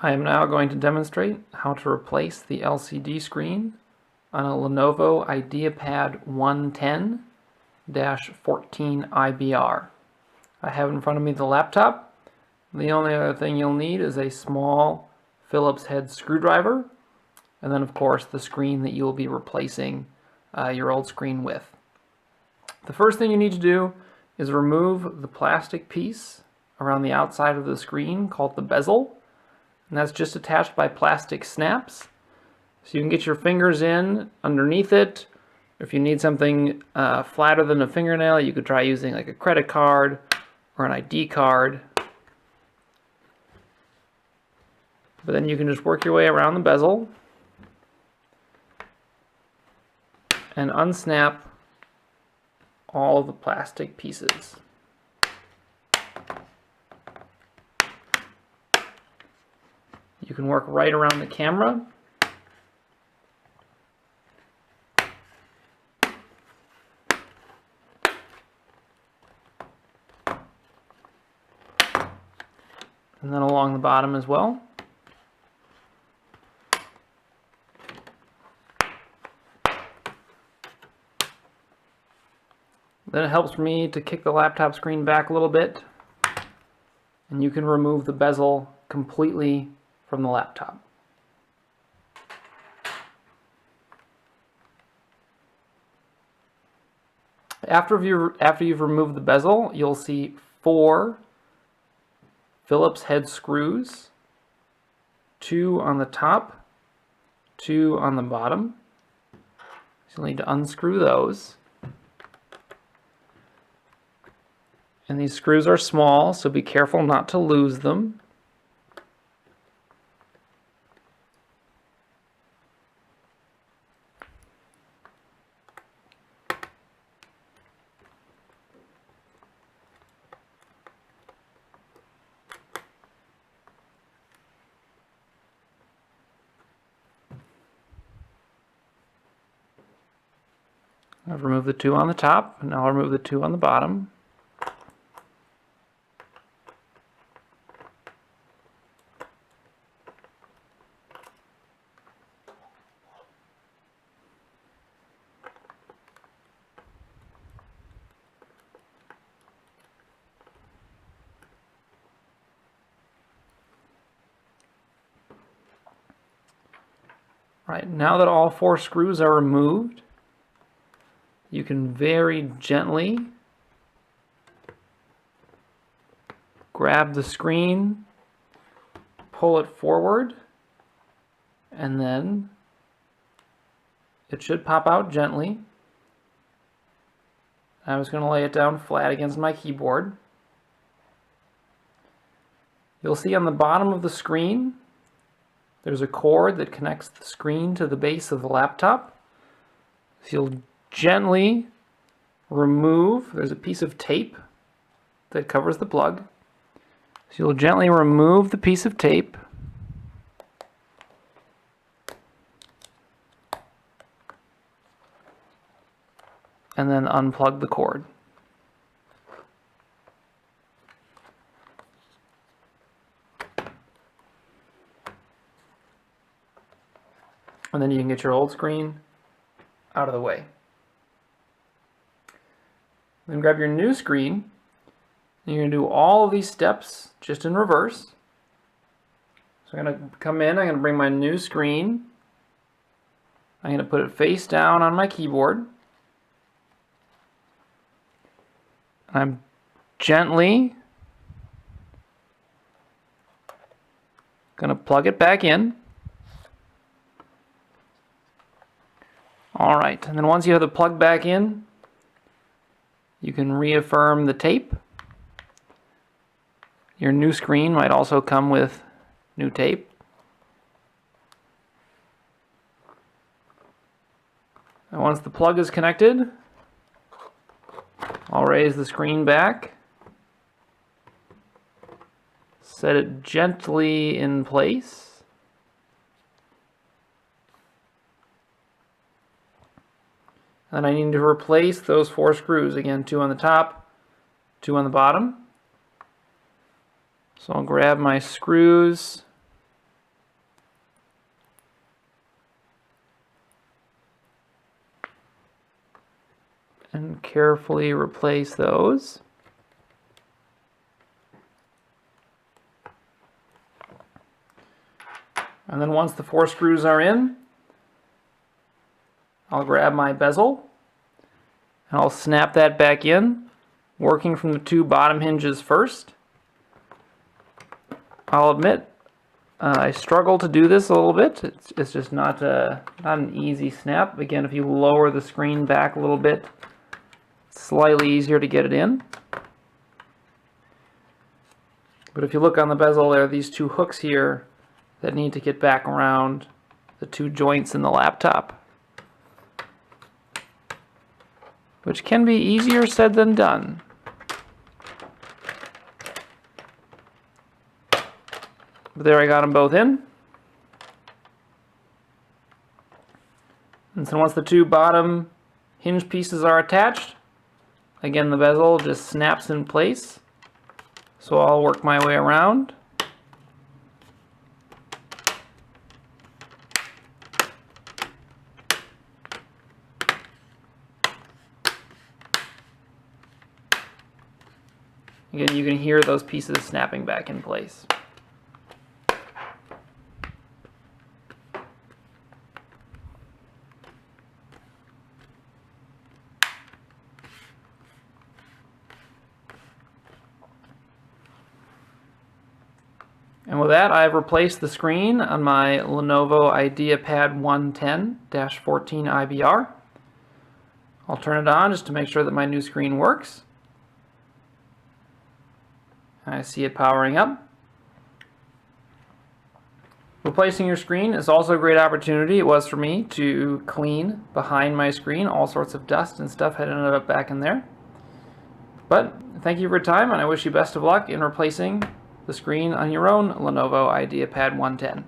I am now going to demonstrate how to replace the LCD screen on a Lenovo Ideapad 110-14 IBR. I have in front of me the laptop. The only other thing you'll need is a small Phillips head screwdriver, and then of course the screen that you will be replacing your old screen with. The first thing you need to do is remove the plastic piece around the outside of the screen called the bezel. And that's just attached by plastic snaps. So you can get your fingers in underneath it. If you need something flatter than a fingernail, you could try using like a credit card or an ID card. But then you can just work your way around the bezel and unsnap all of the plastic pieces. You can work right around the camera. And then along the bottom as well. Then it helps me to kick the laptop screen back a little bit, and you can remove the bezel completely from the laptop. After you've removed the bezel, you'll see 4 Phillips head screws, 2 on the top, 2 on the bottom. So you'll need to unscrew those. And these screws are small, so be careful not to lose them. I've removed the 2 on the top, and now I'll remove the 2 on the bottom. Right, now that all 4 screws are removed, you can very gently grab the screen, pull it forward, and then it should pop out gently. I'm just going to lay it down flat against my keyboard. You'll see on the bottom of the screen there's a cord that connects the screen to the base of the laptop. So you'll gently remove, there's a piece of tape that covers the plug. So you'll gently remove the piece of tape and then unplug the cord. And then you can get your old screen out of the way. Then grab your new screen, and you're going to do all of these steps just in reverse. So I'm going to come in, I'm going to bring my new screen, I'm going to put it face down on my keyboard. I'm gently going to plug it back in. Alright, and then once you have the plug back in, you can reaffirm the tape. Your new screen might also come with new tape. And once the plug is connected, I'll raise the screen back, set it gently in place. And I need to replace those 4 screws. Again, 2 on the top, 2 on the bottom. So I'll grab my screws and carefully replace those. And then once the 4 screws are in, I'll grab my bezel and I'll snap that back in, working from the 2 bottom hinges first. I'll admit I struggle to do this a little bit. It's just not an easy snap. Again, if you lower the screen back a little bit, it's slightly easier to get it in. But if you look on the bezel, there are these 2 hooks here that need to get back around the 2 joints in the laptop, which can be easier said than done. But there, I got them both in. And so once the 2 bottom hinge pieces are attached, again the bezel just snaps in place. So I'll work my way around. Again, you can hear those pieces snapping back in place. And with that, I've replaced the screen on my Lenovo Ideapad 110-14 IBR. I'll turn it on just to make sure that my new screen works. I see it powering up. Replacing your screen is also a great opportunity. It was for me to clean behind my screen. All sorts of dust and stuff had ended up back in there. But thank you for your time, and I wish you best of luck in replacing the screen on your own Lenovo Ideapad 110.